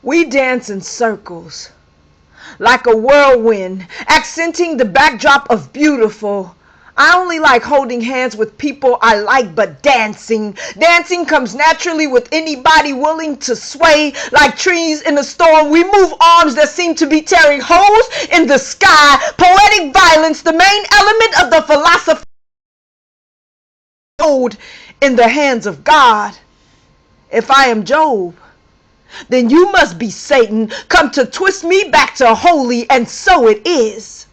We dance in circles, like a whirlwind, accenting the backdrop of beautiful. I only like holding hands with people I like, but dancing comes naturally with anybody willing to sway. Like trees in a storm, we move arms that seem to be tearing holes in the sky. Poetic violence, the main element of the philosophy, in the hands of God. If I am Job, then you must be Satan, come to twist me back to holy, and so it is.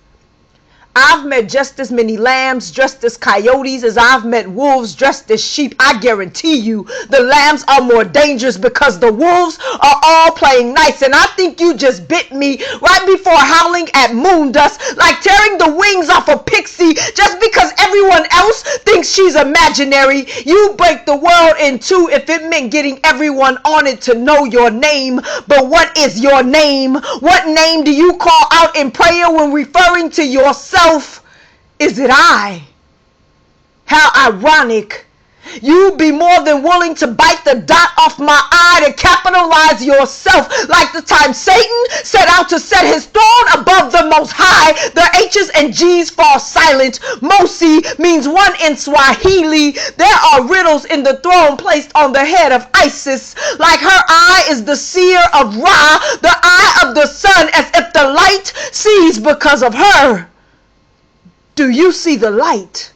I've met just as many lambs dressed as coyotes as I've met wolves dressed as sheep. I guarantee you the lambs are more dangerous because the wolves are all playing nice. And I think you just bit me right before howling at moon dust, like tearing the wings off a pixie just because everyone else thinks she's imaginary. You break the world in two if it meant getting everyone on it to know your name. But what is your name? What name do you call out in prayer when referring to yourself? Is it I? How ironic. You'd be more than willing to bite the dot off my eye to capitalize yourself, like the time Satan set out to set his throne above the Most High. The H's and G's fall silent. Mosi means one in Swahili. There are riddles in the throne placed on the head of Isis. Like her eye is the seer of Ra, the eye of the sun, as if the light sees because of her. Do you see the light?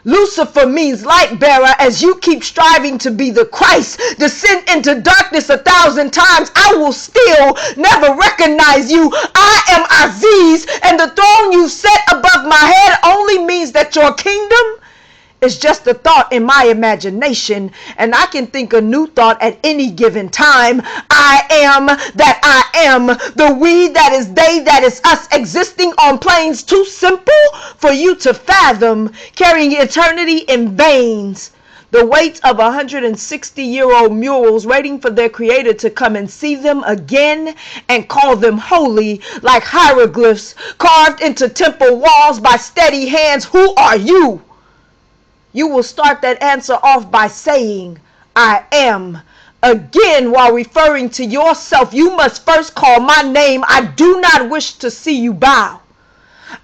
Lucifer means light bearer. As you keep striving to be the Christ, descend into darkness 1,000 times, I will still never recognize you. I am Aziz, and the throne you set above my head only means that your kingdom is just a thought in my imagination, and I can think a new thought at any given time. I am that I am, the we that is they that is us, existing on planes too simple for you to fathom, carrying eternity in veins. The weight of 160-year-old murals waiting for their creator to come and see them again and call them holy, like hieroglyphs carved into temple walls by steady hands. Who are you? You will start that answer off by saying, I am. Again, while referring to yourself, you must first call my name. I do not wish to see you bow.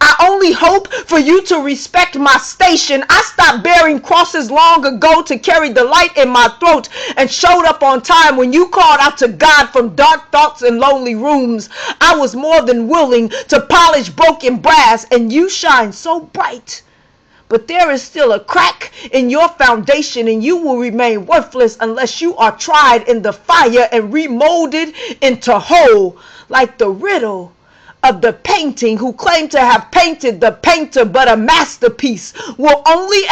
I only hope for you to respect my station. I stopped bearing crosses long ago to carry the light in my throat, and showed up on time when you called out to God from dark thoughts and lonely rooms. I was more than willing to polish broken brass, and you shine so bright. But there is still a crack in your foundation, and you will remain worthless unless you are tried in the fire and remolded into whole, like the riddle of the painting who claimed to have painted the painter, but a masterpiece will only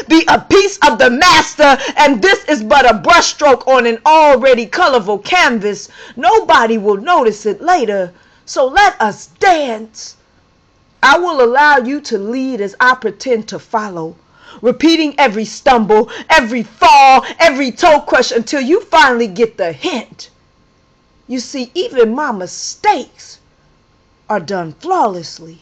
be a piece of the master, and this is but a brushstroke on an already colorful canvas. Nobody will notice it later, so let us dance. I will allow you to lead as I pretend to follow, repeating every stumble, every fall, every toe crush until you finally get the hint. You see, even my mistakes are done flawlessly.